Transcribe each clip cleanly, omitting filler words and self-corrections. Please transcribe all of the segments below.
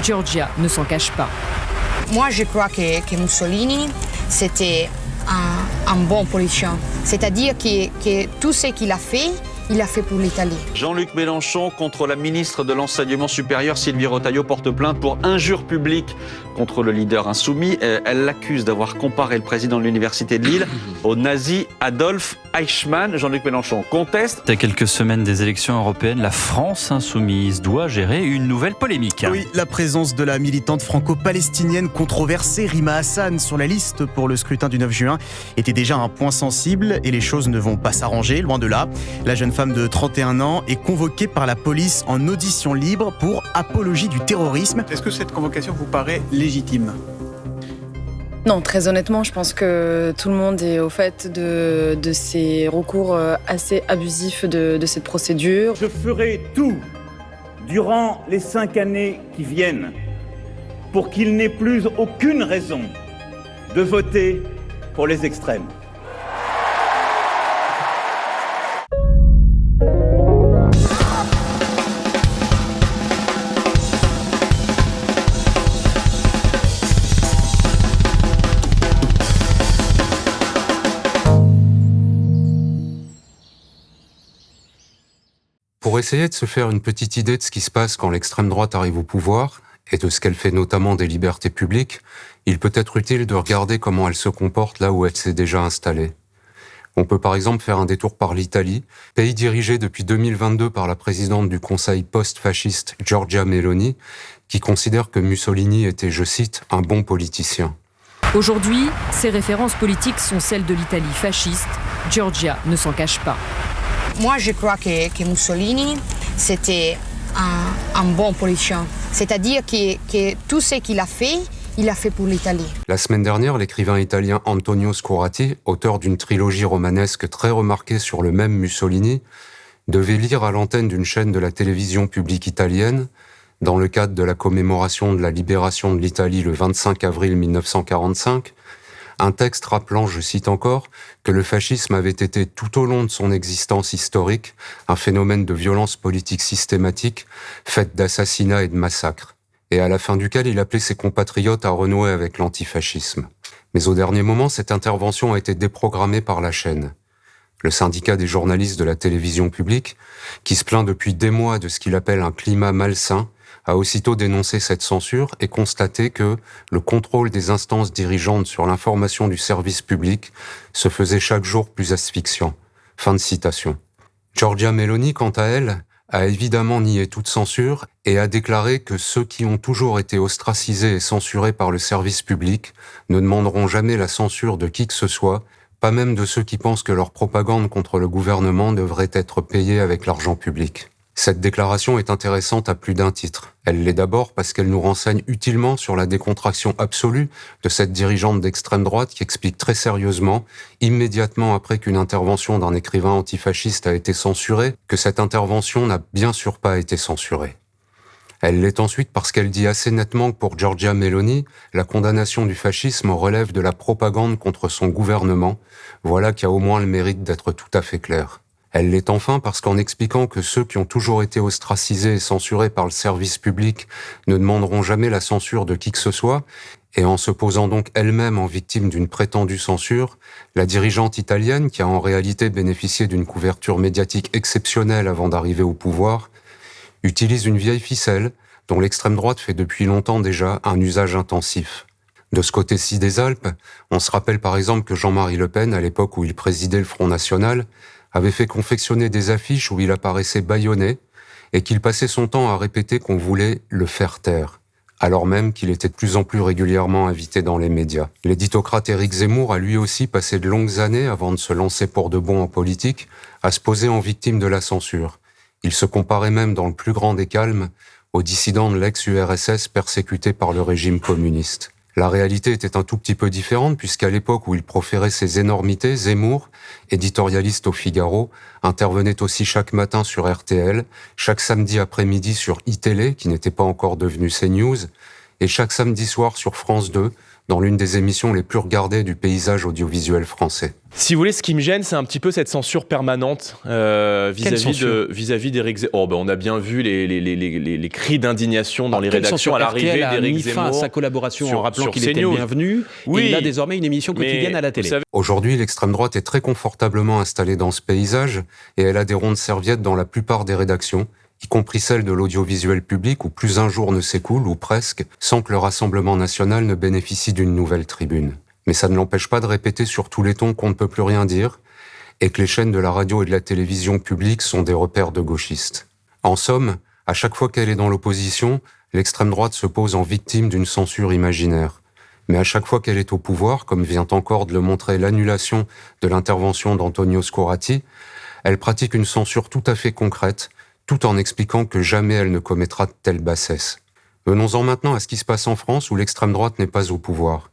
Giorgia ne s'en cache pas. Moi, je crois que Mussolini, c'était un bon politicien. C'est-à-dire que tout ce qu'il a fait, il l'a fait pour l'Italie. Jean-Luc Mélenchon contre la ministre de l'Enseignement supérieur, Sylvie Retailleau, porte plainte pour injure publique contre le leader insoumis. Elle l'accuse d'avoir comparé le président de l'université de Lille au nazi Adolf Eichmann. Jean-Luc Mélenchon conteste. À quelques semaines des élections européennes, la France insoumise doit gérer une nouvelle polémique. Oui, la présence de la militante franco-palestinienne controversée Rima Hassan sur la liste pour le scrutin du 9 juin était déjà un point sensible et les choses ne vont pas s'arranger, loin de là. La jeune femme de 31 ans est convoquée par la police en audition libre pour apologie du terrorisme. Est-ce que cette convocation vous paraît légitime ? Non, très honnêtement, je pense que tout le monde est au fait de ces recours assez abusifs de cette procédure. Je ferai tout durant les 5 années qui viennent pour qu'il n'ait plus aucune raison de voter pour les extrêmes. Pour essayer de se faire une petite idée de ce qui se passe quand l'extrême droite arrive au pouvoir, et de ce qu'elle fait notamment des libertés publiques, il peut être utile de regarder comment elle se comporte là où elle s'est déjà installée. On peut par exemple faire un détour par l'Italie, pays dirigé depuis 2022 par la présidente du Conseil post-fasciste Giorgia Meloni, qui considère que Mussolini était, je cite, un bon politicien. Aujourd'hui, ses références politiques sont celles de l'Italie fasciste. Giorgia ne s'en cache pas. Moi, je crois que Mussolini, c'était un bon politicien. C'est-à-dire que tout ce qu'il a fait, il l'a fait pour l'Italie. La semaine dernière, l'écrivain italien Antonio Scurati, auteur d'une trilogie romanesque très remarquée sur le même Mussolini, devait lire à l'antenne d'une chaîne de la télévision publique italienne, dans le cadre de la commémoration de la libération de l'Italie le 25 avril 1945, un texte rappelant, je cite encore, que le fascisme avait été tout au long de son existence historique un phénomène de violence politique systématique, faite d'assassinats et de massacres, et à la fin duquel il appelait ses compatriotes à renouer avec l'antifascisme. Mais au dernier moment, cette intervention a été déprogrammée par la chaîne. Le syndicat des journalistes de la télévision publique, qui se plaint depuis des mois de ce qu'il appelle un climat malsain, a aussitôt dénoncé cette censure et constaté que le contrôle des instances dirigeantes sur l'information du service public se faisait chaque jour plus asphyxiant. Fin de citation. Giorgia Meloni, quant à elle, a évidemment nié toute censure et a déclaré que ceux qui ont toujours été ostracisés et censurés par le service public ne demanderont jamais la censure de qui que ce soit, pas même de ceux qui pensent que leur propagande contre le gouvernement devrait être payée avec l'argent public. Cette déclaration est intéressante à plus d'un titre. Elle l'est d'abord parce qu'elle nous renseigne utilement sur la décontraction absolue de cette dirigeante d'extrême droite qui explique très sérieusement, immédiatement après qu'une intervention d'un écrivain antifasciste a été censurée, que cette intervention n'a bien sûr pas été censurée. Elle l'est ensuite parce qu'elle dit assez nettement que pour Giorgia Meloni, la condamnation du fascisme relève de la propagande contre son gouvernement. Voilà qui a au moins le mérite d'être tout à fait clair. Elle l'est enfin parce qu'en expliquant que ceux qui ont toujours été ostracisés et censurés par le service public ne demanderont jamais la censure de qui que ce soit, et en se posant donc elle-même en victime d'une prétendue censure, la dirigeante italienne, qui a en réalité bénéficié d'une couverture médiatique exceptionnelle avant d'arriver au pouvoir, utilise une vieille ficelle dont l'extrême droite fait depuis longtemps déjà un usage intensif. De ce côté-ci des Alpes, on se rappelle par exemple que Jean-Marie Le Pen, à l'époque où il présidait le Front National, avait fait confectionner des affiches où il apparaissait bâillonné et qu'il passait son temps à répéter qu'on voulait le faire taire, alors même qu'il était de plus en plus régulièrement invité dans les médias. L'éditocrate Éric Zemmour a lui aussi passé de longues années, avant de se lancer pour de bon en politique, à se poser en victime de la censure. Il se comparait même dans le plus grand des calmes aux dissidents de l'ex-URSS persécutés par le régime communiste. La réalité était un tout petit peu différente puisqu'à l'époque où il proférait ces énormités, Zemmour, éditorialiste au Figaro, intervenait aussi chaque matin sur RTL, chaque samedi après-midi sur iTélé, qui n'était pas encore devenu CNews, et chaque samedi soir sur France 2, dans l'une des émissions les plus regardées du paysage audiovisuel français. Si vous voulez, ce qui me gêne, c'est un petit peu cette censure permanente vis-à-vis d'Éric Zemmour. On a bien vu les cris d'indignation dans les rédactions à l'arrivée d'Éric Zemmour. Fin à sa collaboration en rappelant qu'il était le bienvenu. Oui. Et il a désormais une émission quotidienne à la télé. Aujourd'hui, l'extrême droite est très confortablement installée dans ce paysage et elle a des rondes serviettes dans la plupart des rédactions, y compris celle de l'audiovisuel public où plus un jour ne s'écoule, ou presque, sans que le Rassemblement national ne bénéficie d'une nouvelle tribune. Mais ça ne l'empêche pas de répéter sur tous les tons qu'on ne peut plus rien dire, et que les chaînes de la radio et de la télévision publique sont des repères de gauchistes. En somme, à chaque fois qu'elle est dans l'opposition, l'extrême droite se pose en victime d'une censure imaginaire. Mais à chaque fois qu'elle est au pouvoir, comme vient encore de le montrer l'annulation de l'intervention d'Antonio Scorati, elle pratique une censure tout à fait concrète, tout en expliquant que jamais elle ne commettra de telles bassesses. Venons-en maintenant à ce qui se passe en France où l'extrême droite n'est pas au pouvoir.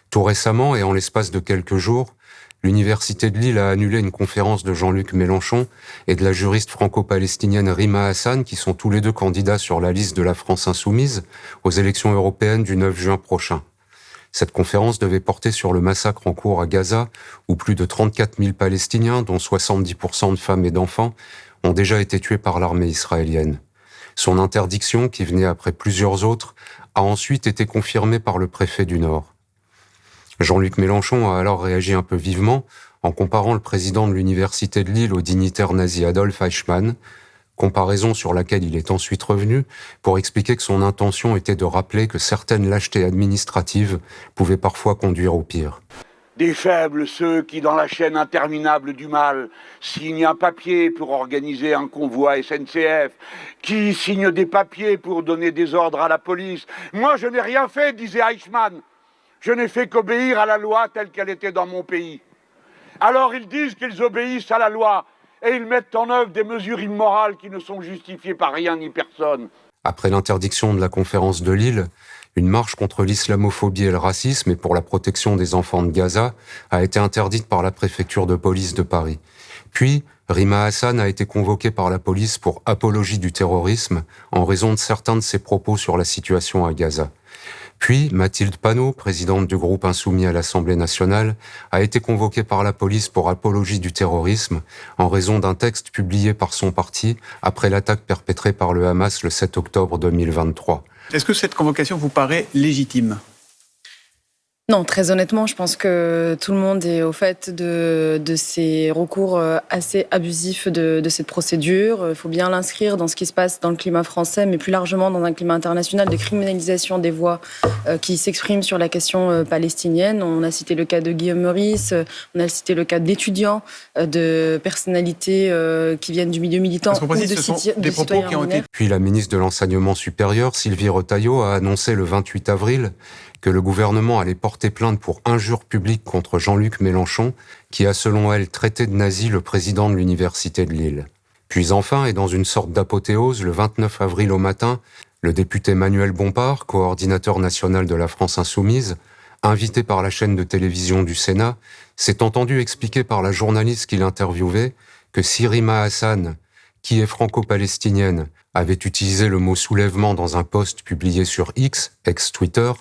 Tout récemment, et en l'espace de quelques jours, l'Université de Lille a annulé une conférence de Jean-Luc Mélenchon et de la juriste franco-palestinienne Rima Hassan, qui sont tous les deux candidats sur la liste de la France insoumise aux élections européennes du 9 juin prochain. Cette conférence devait porter sur le massacre en cours à Gaza, où plus de 34 000 Palestiniens, dont 70% de femmes et d'enfants, ont déjà été tués par l'armée israélienne. Son interdiction, qui venait après plusieurs autres, a ensuite été confirmée par le préfet du Nord. Jean-Luc Mélenchon a alors réagi un peu vivement en comparant le président de l'Université de Lille au dignitaire nazi Adolf Eichmann, comparaison sur laquelle il est ensuite revenu pour expliquer que son intention était de rappeler que certaines lâchetés administratives pouvaient parfois conduire au pire. Des faibles, ceux qui, dans la chaîne interminable du mal, signent un papier pour organiser un convoi SNCF, qui signent des papiers pour donner des ordres à la police. Moi, je n'ai rien fait, disait Eichmann. Je n'ai fait qu'obéir à la loi telle qu'elle était dans mon pays. Alors ils disent qu'ils obéissent à la loi et ils mettent en œuvre des mesures immorales qui ne sont justifiées par rien ni personne. Après l'interdiction de la conférence de Lille, une marche contre l'islamophobie et le racisme et pour la protection des enfants de Gaza a été interdite par la préfecture de police de Paris. Puis, Rima Hassan a été convoquée par la police pour apologie du terrorisme en raison de certains de ses propos sur la situation à Gaza. Puis, Mathilde Panot, présidente du groupe Insoumis à l'Assemblée nationale, a été convoquée par la police pour apologie du terrorisme en raison d'un texte publié par son parti après l'attaque perpétrée par le Hamas le 7 octobre 2023. Est-ce que cette convocation vous paraît légitime ? Non, très honnêtement, je pense que tout le monde est au fait de ces recours assez abusifs de cette procédure. Il faut bien l'inscrire dans ce qui se passe dans le climat français, mais plus largement dans un climat international de criminalisation des voix qui s'expriment sur la question palestinienne. On a cité le cas de Guillaume Meurice, on a cité le cas d'étudiants, de personnalités qui viennent du milieu militant ou de citoyens ordinaires. Puis la ministre de l'Enseignement supérieur, Sylvie Retailleau, a annoncé le 28 avril que le gouvernement allait porter plainte pour injure publique contre Jean-Luc Mélenchon, qui a selon elle traité de nazi le président de l'Université de Lille. Puis enfin, et dans une sorte d'apothéose, le 29 avril au matin, le député Manuel Bompard, coordinateur national de la France insoumise, invité par la chaîne de télévision du Sénat, s'est entendu expliquer par la journaliste qui l'interviewait que si Rima Hassan, qui est franco-palestinienne, avait utilisé le mot soulèvement dans un post publié sur X, ex-Twitter,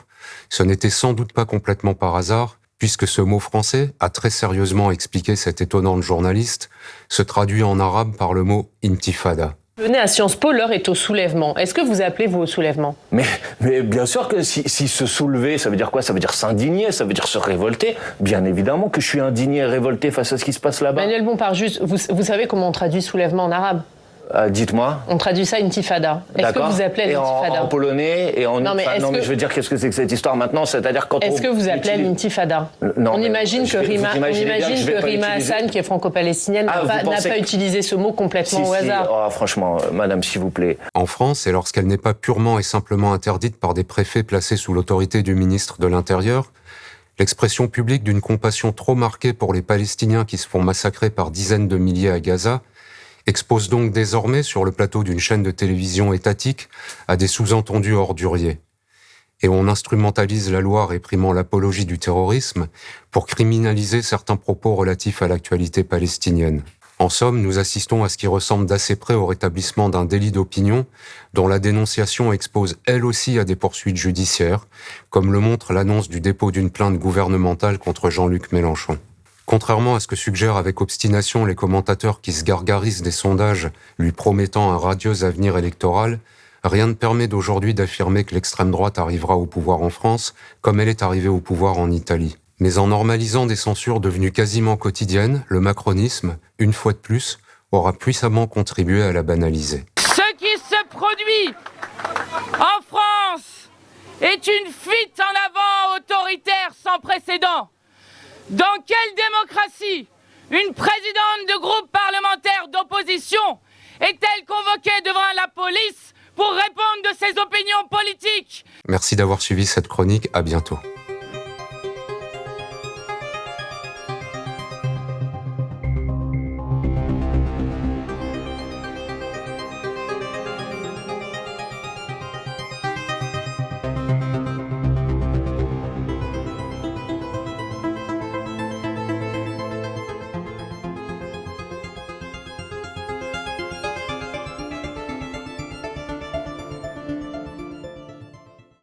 ce n'était sans doute pas complètement par hasard, puisque ce mot français, a très sérieusement expliqué cette étonnante journaliste, se traduit en arabe par le mot intifada. Venez à Sciences Po, l'heure est au soulèvement. Est-ce que vous appelez vous au soulèvement ? Mais bien sûr que si se soulever, ça veut dire quoi ? Ça veut dire s'indigner, ça veut dire se révolter. Bien évidemment que je suis indigné et révolté face à ce qui se passe là-bas. Manuel Bompard, juste, vous savez comment on traduit soulèvement en arabe ? Dites-moi. On traduit ça intifada. Est-ce que vous appelez l'intifada ? En polonais et en... mais je veux dire, qu'est-ce que c'est que cette histoire maintenant ? C'est-à-dire quand Est-ce que vous appelez l'intifada ? Non. On imagine que Rima Hassan, qui est franco-palestinienne, n'a pas utilisé ce mot complètement au hasard. Oh, franchement, madame, s'il vous plaît. En France, et lorsqu'elle n'est pas purement et simplement interdite par des préfets placés sous l'autorité du ministre de l'Intérieur, l'expression publique d'une compassion trop marquée pour les Palestiniens qui se font massacrer par dizaines de milliers à Gaza expose donc désormais sur le plateau d'une chaîne de télévision étatique à des sous-entendus orduriers. Et on instrumentalise la loi réprimant l'apologie du terrorisme pour criminaliser certains propos relatifs à l'actualité palestinienne. En somme, nous assistons à ce qui ressemble d'assez près au rétablissement d'un délit d'opinion dont la dénonciation expose elle aussi à des poursuites judiciaires, comme le montre l'annonce du dépôt d'une plainte gouvernementale contre Jean-Luc Mélenchon. Contrairement à ce que suggèrent avec obstination les commentateurs qui se gargarisent des sondages lui promettant un radieux avenir électoral, rien ne permet d'aujourd'hui d'affirmer que l'extrême droite arrivera au pouvoir en France comme elle est arrivée au pouvoir en Italie. Mais en normalisant des censures devenues quasiment quotidiennes, le macronisme, une fois de plus, aura puissamment contribué à la banaliser. Ce qui se produit en France est une fuite en avant autoritaire sans précédent. Dans quelle démocratie une présidente de groupe parlementaire d'opposition est-elle convoquée devant la police pour répondre de ses opinions politiques ? Merci d'avoir suivi cette chronique, à bientôt.